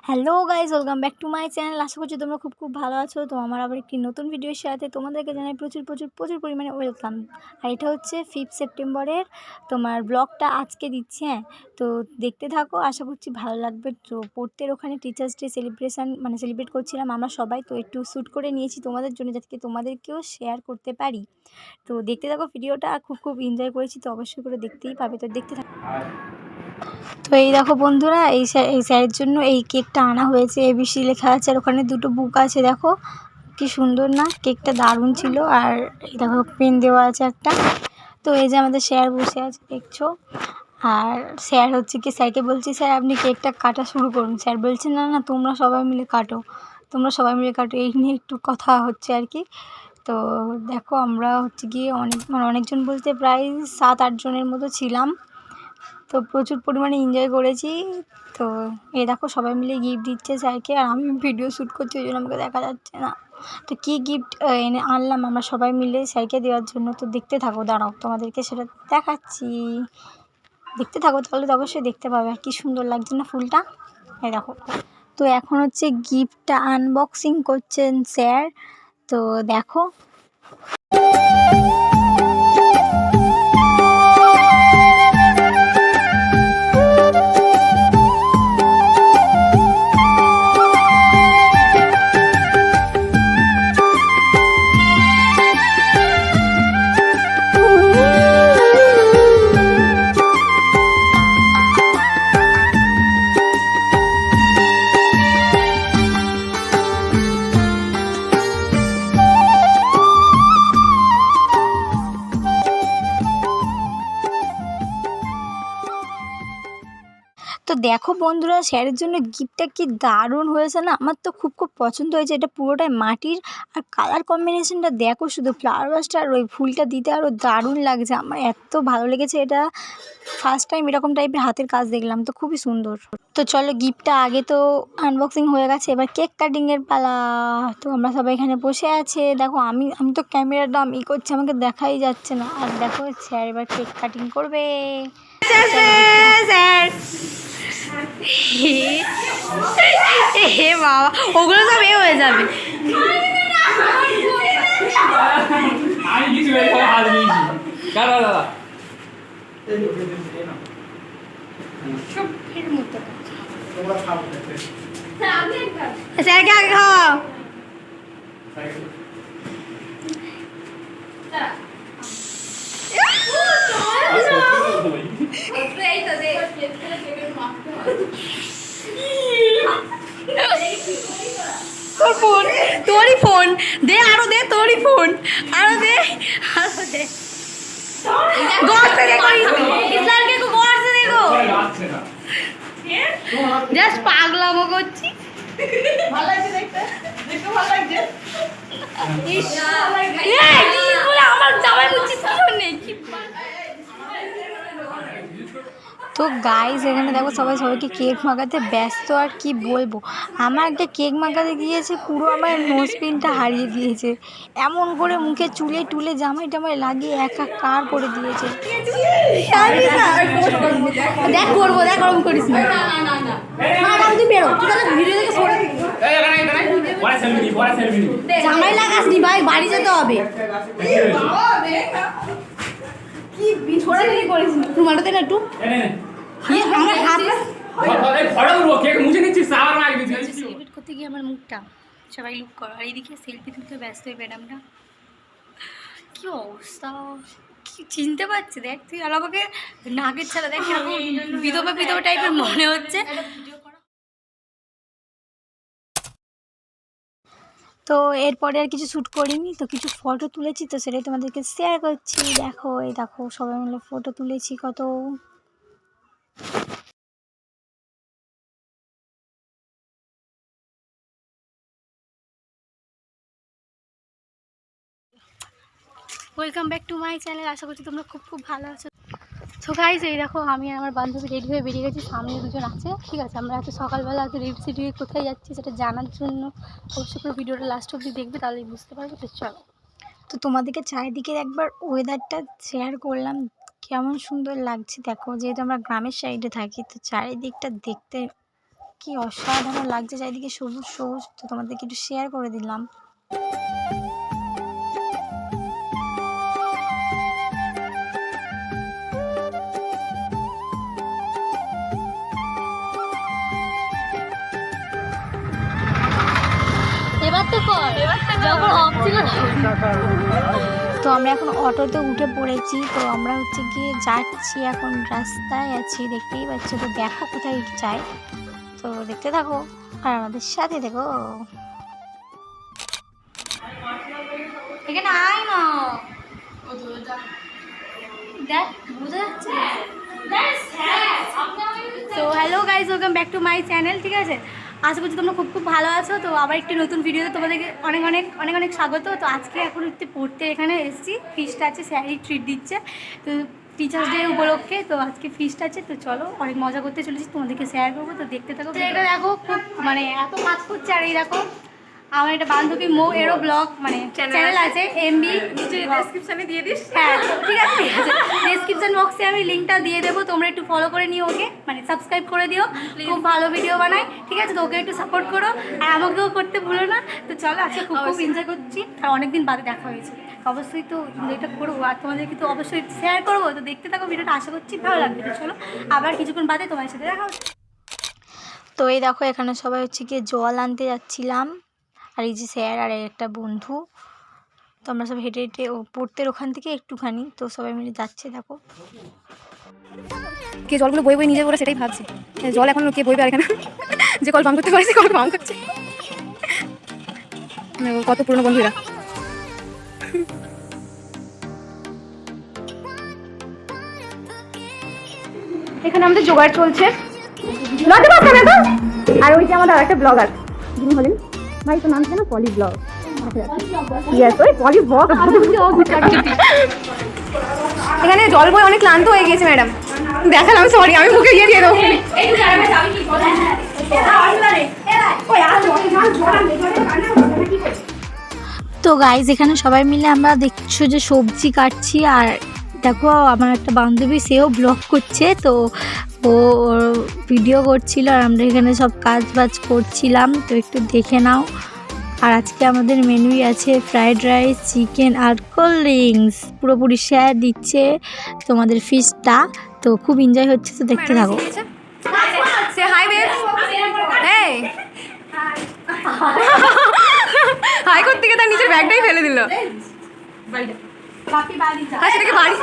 Hello guys, welcome back to my channel. আশা করছি তোমরা খুব ভালো আছো। তো আমার আবার একটি নতুন ভিডিওর সাথে তোমাদেরকে জানাই প্রচুর পরিমাণে ওয়েলকাম। আর এটা হচ্ছে 5 সেপ্টেম্বরের তোমার ব্লগটা আজকে দিচ্ছি। হ্যাঁ, তো দেখতে থাকো, আশা করছি ভালো লাগবে। তো পড়তের ওখানে টিচার্স ডে সেলিব্রেট করছিলাম আমরা সবাই। তো একটু শ্যুট করে নিয়েছি তোমাদের জন্য, যাতে তোমাদেরকেও শেয়ার করতে পারি। তো দেখতে থাকো ভিডিওটা, খুব এনজয় করেছি, তো অবশ্যই করে দেখতেই পাবে। তো দেখতে থাকো। তো এই দেখো বন্ধুরা, এই স্যারের জন্য এই কেকটা আনা হয়েছে। এবিসি লেখা আছে আর ওখানে দুটো বুক আছে। দেখো কি সুন্দর না, কেকটা দারুণ ছিল। আর এই দেখো পেন দেওয়া আছে একটা। তো এই যে আমাদের স্যার বসে আছে দেখছো। আর স্যার হচ্ছে কি, স্যারকে বলছি স্যার আপনি কেকটা কাটা শুরু করুন। স্যার বলছে না না, তোমরা সবাই মিলে কাটো। এই নিয়ে একটু কথা হচ্ছে আর কি। তো দেখো আমরা হচ্ছে গিয়ে অনেকজন বলতে প্রায় 7-8 জনের মতো ছিলাম। তো প্রচুর পরিমাণে এনজয় করেছি। তো এই দেখো সবাই মিলে গিফট দিচ্ছে স্যারকে, আর আমি ভিডিও শ্যুট করছি, ওই জন্য আমাকে দেখা যাচ্ছে না। তো কী গিফট এনে আনলাম আমরা সবাই মিলে স্যারকে দেওয়ার জন্য, তো দেখতে থাকো, দাঁড়াও তোমাদেরকে সেটা দেখাচ্ছি। দেখতে থাকো তাহলে তো অবশ্যই দেখতে পাবে। আর কী সুন্দর লাগছে না ফুলটা, এই দেখো। তো এখন হচ্ছে গিফটটা আনবক্সিং করছেন স্যার। তো দেখো। তো দেখো বন্ধুরা, স্যারের জন্য গিফটটা কি দারুণ হয়েছে না। আমার তো খুব পছন্দ হয়েছে। এটা পুরোটাই মাটির, আর কালার কম্বিনেশনটা দেখো শুধু, ফ্লাওয়ার ভাসটা আর ওই ফুলটা দিতে আরও দারুণ লাগছে। আমার এত ভালো লেগেছে। এটা ফার্স্ট টাইম এরকম টাইপের হাতের কাজ দেখলাম, তো খুবই সুন্দর। তো চলো, গিফটটা আগে তো আনবক্সিং হয়ে গেছে, এবার কেক কাটিংয়ের পালা। তো আমরা সবাই এখানে বসে আছে। দেখো আমি তো ক্যামেরাটা করছি, আমাকে দেখাই যাচ্ছে না। আর দেখো স্যার এবার কেক কাটিং করবে। স্যার হে বাবা, ওগুলো সব হয়ে যাবে। স্যারকে আগে খাওয়াও। তোরই ফোন দে, আরো দে, তোরই ফোন আরো দে। জাস্ট পাগলামো করছি। আমার জামাই বুঝছিস নেই। তো গাইজ এখানে দেখো সবাইকে কেক মাখাতে ব্যস্ত। আর কি বলবো, আমার একটা কেক মাখাতে গিয়েছে, পুরো আমার নোজপিনটা হারিয়ে দিয়েছে। এমন করে মুখে চুলে টুলে জামাই টামাই লাগিয়ে একাকার করে দিয়েছে। দেখ করবো, দেখ ওরকম করিস না। তুই বেরো, তুই তাহলে ভিডিও দেখে সরে জামাই লাগাস নি ভাই, বাড়ি যেতে হবে। করতে গিয়ে আমার মুখটা সবাই লুক করো, আর এইদিকে সেলফি তুলতে ব্যস্ত হয়ে ম্যাডামটা। কি অবস্থা, কি চিনতে পারছি। দেখ তুই আর আমাকে নাগের ছাড়া দেখ, বিধবা টাইপের মনে হচ্ছে। তো এরপরে আর কিছু শ্যুট করিনি, তো কিছু ফটো তুলেছি, তো সেটাই তোমাদেরকে শেয়ার করছি। দেখো এই দেখো সবাই মিলে ফটো তুলেছি কত। Welcome back to my channel. আশা করছি তোমরা খুব ভালো আছো। তো গাইস এই দেখো, আমি আর আমার বান্ধবী রেডি হয়ে বেরিয়ে গেছি। সামনে দুজন আছে, ঠিক আছে। আমরা এত সকালবেলা এত রেডি সেডি কোথায় যাচ্ছি সেটা জানার জন্য অবশ্যই পুরো ভিডিওটা লাস্ট অবধি দেখবে, তাহলেই বুঝতে পারবে। তো চলো, তো তোমাদেরকে চারিদিকের একবার ওয়েদারটা শেয়ার করলাম, কেমন সুন্দর লাগছে দেখো। যেহেতু আমরা গ্রামের সাইডে থাকি, তো চারিদিকটা দেখতে কি অসাধারণ লাগছে চারিদিকে সবুজ সবুজ, তো তোমাদেরকে একটু শেয়ার করে দিলাম। তো আমরা এখন অটোতে উঠে পড়েছি, তো আমরা হচ্ছে গিয়ে যাচ্ছি, এখন রাস্তায় আছি, দেখতেই পাচ্ছ। তো দেখো কোথায় যাই, তো দেখতে থাকো আর আমাদের সাথে দেখো। এখানে আয় না, দেখ বুঝা যাচ্ছে। তো hello guys, welcome back to my channel. ঠিক আছে, আশা করছি তোমরা খুব ভালো আছো। তো আবার একটি নতুন ভিডিওতে তোমাদেরকে অনেক অনেক অনেক অনেক স্বাগত। তো আজকে এখন একটু পড়তে এখানে এসেছি, ফিস্ট আছে, স্যারই ট্রিট দিচ্ছে তো টিচার্স ডে উপলক্ষে। তো আজকে ফিস্ট আছে, তো চলো অনেক মজা করতে চলেছি, তোমাদেরকে শেয়ার করবো। তো দেখতে থাকো। এটা দেখো খুব মানে এত কাজ করছে। আর এই দেখো আমার একটা বান্ধবী মো এরও ব্লগ মানে চ্যানেল আছে, এমবি, নিচে ডেসক্রিপশনে দিয়ে দিস। হ্যাঁ ঠিক আছে, ডেসক্রিপশন বক্সে আমি লিঙ্কটা দিয়ে দেবো, তোমরা একটু ফলো করে নিও ওকে, মানে সাবস্ক্রাইব করে দিও। খুব ভালো ভিডিও বানায়, ঠিক আছে। তো ওকে একটু সাপোর্ট করো আর আমাকেও করতে ভুলো না। তো চলো আজকে খুব এনজয় করছি, আর অনেকদিন বাদে দেখা হয়েছে, অবশ্যই তো এনজয়টা করবো আর তোমাদেরকে তো অবশ্যই শেয়ার করবো। তো দেখতে থাকো ভিডিওটা, আশা করছি ভালো লাগবে। তো চলো আবার কিছুক্ষণ বাদে তোমার সাথে দেখা হচ্ছে। তো এই দেখো এখানে সবাই হচ্ছে গিয়ে জল আনতে যাচ্ছিলাম, আর এই যে স্যার আর একটা বন্ধু। তো আমরা সব হেঁটে হেঁটে পড়তে ওখান থেকে একটুখানি, তো সবাই মিলে যাচ্ছে। দেখো কে জলগুলো বই বই নিজে করে সেটাই ভাবছে, জল এখন কে বইবে আর এখানে যে কল পাম করতে পারছে, কল পাম করছে। কত পুরনো বন্ধুরা। এখানে আমাদের জোগাড় চলছে, আর ওই যে আমাদের আরেকটা ব্লগার যিনি হলেন, ভাই তো নাম ছিল পলি ব্লগ। এখানে জল বই অনেক ক্লান্ত হয়ে গেছে ম্যাডাম, দেখালাম, সরি আমি মুখে গিয়ে দিয়ে দেবো। তো গাইজ এখানে সবাই মিলে আমরা দেখছো যে সবজি কাটছি, আর দেখো আমার একটা বান্ধবী সেও ব্লগ করছে, তো ও ভিডিও করছিল আর আমরা এখানে সব কাজ বাজ করছিলাম, তো একটু দেখে নাও। আর আজকে আমাদের মেনুই আছে ফ্রাইড রাইস, চিকেন আর কোল্ড ড্রিঙ্কস, পুরোপুরি শেয়ার দিচ্ছে তোমাদের ফিশটা। তো খুব এনজয় হচ্ছে, তো দেখতে থাকো। হাই করতে গিয়ে তার নিজের ব্যাগটাই ফেলে দিল। সেটাকে বাড়ি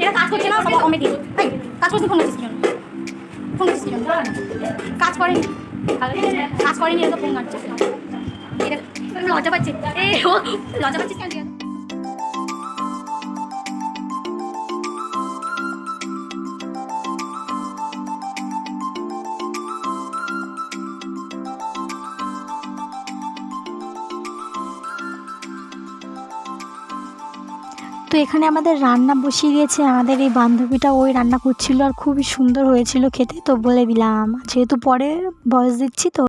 এটা কাজ করছে না, সব কমেডি। কাজ করছিস, ফোন করছিস কেন? ফোন করছিস কেন? কাজ করেনি, কাজ করেনি, এটা তো ফোন কাটছে। এটা লজ্জা পাচ্ছে, লজ্জা পাচ্ছিস কেন? তো এখানে আমাদের রান্না বসিয়ে দিয়েছে আমাদের এই বান্ধবীটা, ওই রান্না করছিল আর খুবই সুন্দর হয়েছিল খেতে। তো বলে দিলাম, যেহেতু পরে ভয়েস দিচ্ছি তো।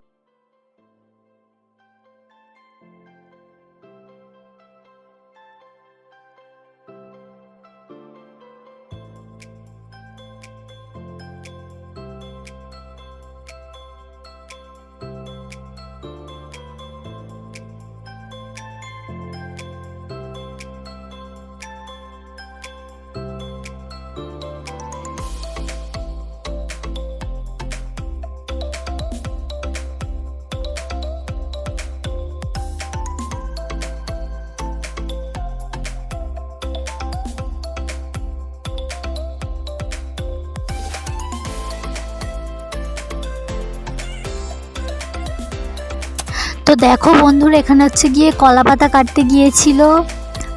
তো দেখো বন্ধুরা, এখানে হচ্ছে গিয়ে কলা পাতা কাটতে গিয়েছিল,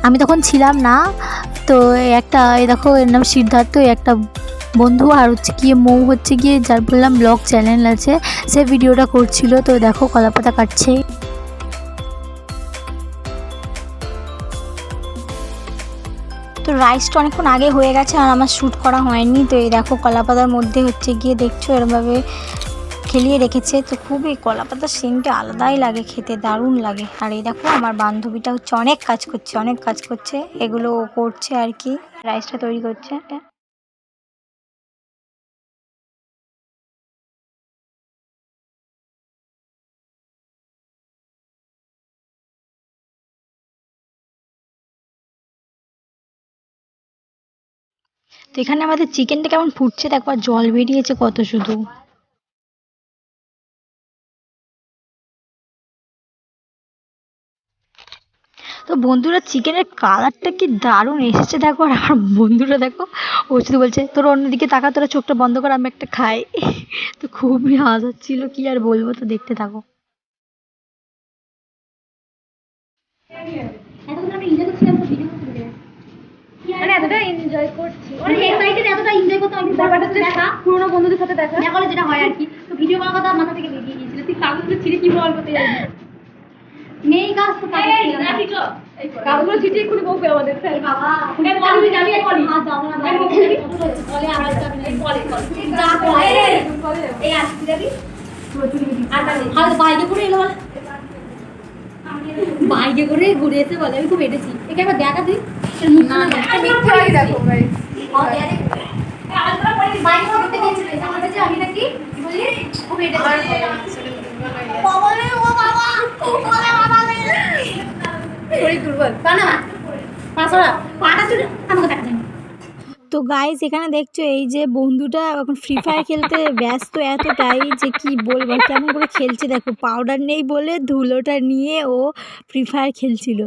আমি তখন ছিলাম না। তো এই দেখো, এর নাম সিদ্ধার্থ, একটা বন্ধু, আর হচ্ছে গিয়ে মৌ হচ্ছে গিয়ে যার বললাম ব্লগ চ্যানেল আছে, সে ভিডিওটা করছিল। তো দেখো কলা পাতা কাটছে। তো রাইসটা অনেকক্ষণ আগে হয়ে গেছে আর আমার শ্যুট করা হয়নি। তো এই দেখো কলাপাতার মধ্যে হচ্ছে গিয়ে দেখছো এরমভাবে খেলিয়ে রেখেছে। তো খুবই কলাপাতার সেন্টটা আলাদাই লাগে, খেতে দারুণ লাগে। আর এই দেখো আমার বান্ধবীটা হচ্ছে অনেক কাজ করছে, এগুলো করছে আর কি, রাইসটা তৈরি করছে। তো এখানে আমাদের চিকেনটা কেমন ফুটছে দেখো, আর জল বেরিয়েছে কত শুধু। তো বন্ধুরা চিকেনের কালারটা কি দারুণ এসেছে দেখো, আর আমার বন্ধুরা দেখো, ও শুধু বলছে তোর অন্যদিকে তাকা, তোরা চোখটা বন্ধ কর, আমি একটা খাই। তো খুবই হাসাচ্ছিল, কি আর বলবো, তো দেখতে থাকো। এতটা এনজয় করছি, পুরোনো বন্ধুদের সাথে দেখা যেটা হয় আর কি। তো ভিডিও করার কথা মাথা থেকে বেরিয়ে গিয়েছিল, তুই কাগজগুলো ছিঁড়ে কি বল করতে যাবি? নেই কাজ তো কাগজগুলো ছিঁড়ে এক্ষুনি বকবে আমাদের। বাবা যাবি বাইকে করে এলো, বাইকে করে ঘুরে এসে বলে আমি খুব হেঁটেছি। একে একবার দেখা তুই আমি নাকি খুব দুর্বল আমাকে দেখা যায়। তো গাইস এখানে দেখছো এই যে বন্ধুটা এখন ফ্রি ফায়ার খেলতে ব্যস্ত এতটাই যে কি বলবো, কেমন করে খেলছে দেখো, পাউডার নেই বলে ধুলোটা নিয়ে ও ফ্রি ফায়ার খেলছিল।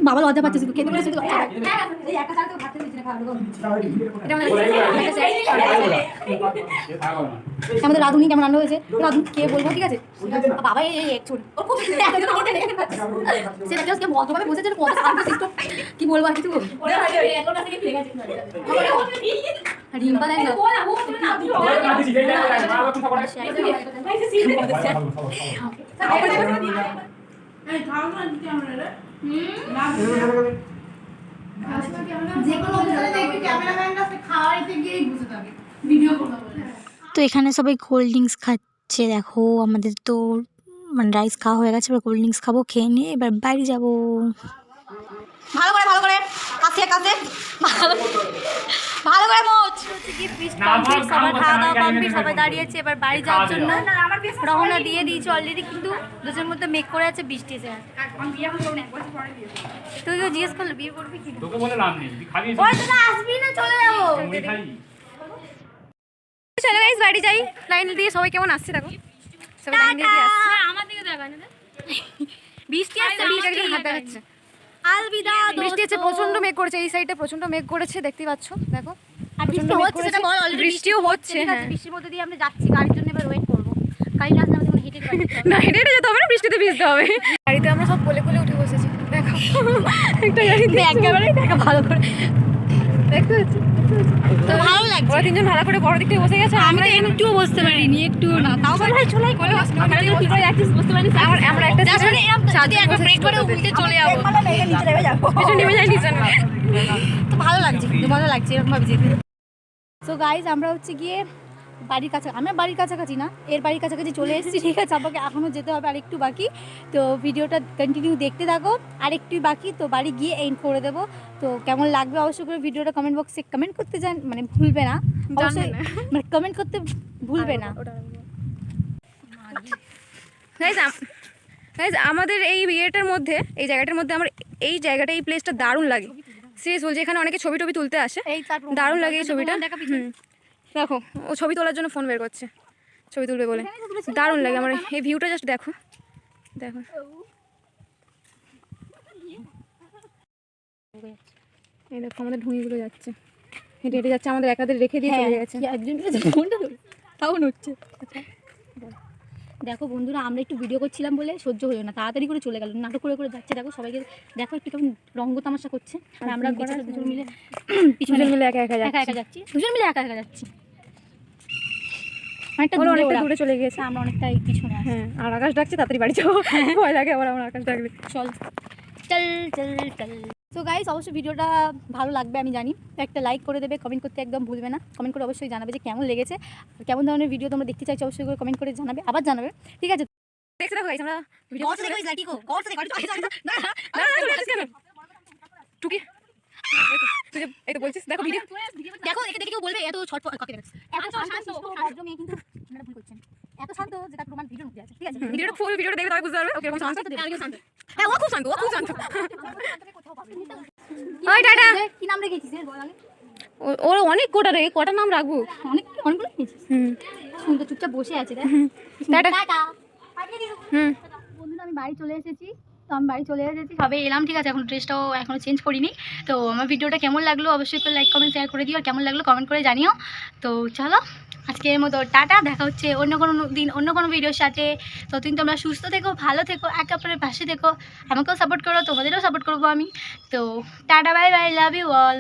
বাবা লজ্জা পাচ্ছে খেতে আমাদের রাধুনি কেমন রান্না হয়েছে, রাধুনি কে বলবো, ঠিক আছে বাবা এই ভদ্রভাবে বসেছে, কি বলবো আর কিছু রিম্পা দেখ তো এখানে সবাই কোল্ড ড্রিঙ্কস খাচ্ছে দেখো, আমাদের তো মানে রাইস খাওয়া হয়ে গেছে, এবার কোল্ড ড্রিঙ্কস খাবো, খেয়ে নিয়ে এবার বাড়ি যাবো। ভালো করে কাছে ভালো করে মোচ। সবার খাওয়া দাওয়া কমপ্লিট, সবাই দাঁড়িয়েছে এবার বাড়ি যাওয়ার জন্য রওনা দিয়ে দিয়েছি অলরেডি, কিন্তু দুজনের মধ্যে মেঘ করে আছে, বৃষ্টি এসে তুই কেউ জিজ্ঞেস করলো বিয়ে করবি কি, আসবি না চলে যাবো। চলো গাইস বাড়ি যাই, লাইন দিয়ে সবাই কেমন আসছে দেখো, সবাই লাইন দিয়ে আসছে, আমার দিকে দেখা না বৃষ্টি আসছে, বৃষ্টি হাত দেখাচ্ছে, আলবিদা। বৃষ্টি হচ্ছে, প্রচন্ড মেঘ করেছে, এই সাইডে প্রচন্ড মেঘ করেছে, দেখতেই পাচ্ছ দেখো, আর বৃষ্টি হচ্ছে, সেটা বল অলরেডি বৃষ্টিও হচ্ছে। হ্যাঁ বৃষ্টির মধ্যে দিয়ে আমরা যাচ্ছি গাড়ির জন্য, এবার ওয়েট করবো, গাড়ি না আসলে আমাদের হেঁটে না হেঁটে যেতে হবে না, বৃষ্টিতে ভিজতে হবে। গাড়িতে আমরা সব কোলে কোলে উঠে বসেছি দেখো, একটা গাড়িতে একেবারেই দেখা ভালো করে দেখতে হচ্ছে। তো ভালো লাগছে, ওরা তিনজন ভালো করে বড় দিক থেকে বসে গেছে, আমরা একটুও বসতে পারিনি, একটুও না, তাও চলাই কোলে বসতে পারি। আমরা একটা একবার ব্রেক করে উল্টে চলে যাবো, পিছনে নেমে যাই নিচে। তো ভালো লাগছে এরকম ভাবে যেতে। সো গাইজ আমরা হচ্ছে গিয়ে বাড়ির কাছে, আমরা বাড়ির কাছাকাছি না, এর বাড়ির কাছাকাছি চলে এসেছি, ঠিক আছে, আমাকে এখনও যেতে হবে আর একটু বাকি। তো ভিডিওটা কন্টিনিউ দেখতে থাকো, আর একটু বাকি, তো বাড়ি গিয়ে এন্ড করে দেবো। তো কেমন লাগবে অবশ্যই করে ভিডিওটা কমেন্ট বক্সে কমেন্ট করতে মানে ভুলবে না, অবশ্যই মানে কমেন্ট করতে ভুলবে না। আমাদের এই বিয়েটার মধ্যে, এই জায়গাটার মধ্যে আমার এই জায়গাটা, এই প্লেসটা দারুণ লাগে, সিরিয়াস বলছি, এখানে অনেকে ছবি টবি তুলতে আসে, দারুণ লাগে এই ছবিটা। দেখো ও ছবি তোলার জন্য ফোন বের করছে, ছবি তুলবে বলে, দারুণ লাগে আমার এই ভিউটা, জাস্ট দেখো দেখো এই দেখো আমাদের ঢুঁড়িগুলো যাচ্ছে, হেঁটে হেঁটে যাচ্ছে, আমাদের একাদের রেখে দিয়ে চলে গেছে। একজন ফোনটা তাও হচ্ছে। দেখো বন্ধুরা, আমরা একটু ভিডিও করছিলাম বলে সহ্য হলো না, তাড়াতাড়ি করে চলে গেল, নাটক করে করে যাচ্ছে। দেখো সবাইকে দেখো একটু কেমন রঙ্গ তামাশা করছে, আর আমরা বেচারা দুজন মিলে পিছনে দুজন মিলে একা একা একা একা যাচ্ছি, দুজন মিলে একা একা যাচ্ছি। অনেকটা ওরা দূরে, অনেকটা ওরা দূরে চলে গিয়েছে। আমরা অনেকটাই পিছনে আছি। হ্যাঁ, আর আকাশ ডাকছে, তাড়াতাড়ি বাড়ি যাবো, ভয় লাগে আবার আমার আকাশ ডাকলে। চল চল চল চল। তো গাইস, অবশ্যই ভিডিওটা ভালো লাগবে আমি জানি, তো একটা লাইক করে দেবে, কমেন্ট করতে একদম ভুলবে না, কমেন্ট করে অবশ্যই জানাবে যে কেমন লেগেছে, আর কেমন ধরনের ভিডিও তোমরা দেখতে চাইছো অবশ্যই করে কমেন্ট করে জানাবে, আবার জানাবে, ঠিক আছে? দেখতে দেখো আমরা ভিডিও টুকি তুই যে এই তো বলছিস, দেখো ভিডিও দেখো, একে দেখে কেউ বলবে এত ছটফট কাকে দেখো, এত শান্ত ভদ্র মেয়ে, কিন্তু আপনারা ভুল করছেন, এত শান্ত যে তার প্রমাণ ভিডিওর মধ্যে আছে, ঠিক আছে? ভিডিওটা ফুল ভিডিওটা দেখবে তবে বুঝতে পারবে ওকে শান্ত। হ্যাঁ, ও খুব শান্ত, ও খুব শান্ত। ওই টাটা। কি নাম রেখেছিস বল আগে? ওর অনেক কোটা রে, কটা নাম রাখবো? অনেকগুলো রেখেছিস? শুনতে চুপচাপ বসে আছে দেখ। টাটা। টাটা। হুম, বন্ধুরা, আমি বাড়ি চলে এসেছি, তো আমি বাড়ি চলে এসেছি, সবে এলাম, ঠিক আছে? এখন ড্রেসটাও এখনও চেঞ্জ করিনি। তো আমার ভিডিওটা কেমন লাগলো অবশ্যই করে লাইক কমেন্ট শেয়ার করে দিও, আর কেমন লাগলো কমেন্ট করে জানিও। তো চলো আজকের মতো টাটা, দেখা হচ্ছে অন্য কোনো দিন অন্য কোনো ভিডিওর সাথে। ততদিন তোমরা সুস্থ থেকো, ভালো থেকো, একে অপরের পাশে থেকো, আমাকেও সাপোর্ট করো, তোমাদেরও সাপোর্ট করবো আমি। তো tata, bye bye, love you all.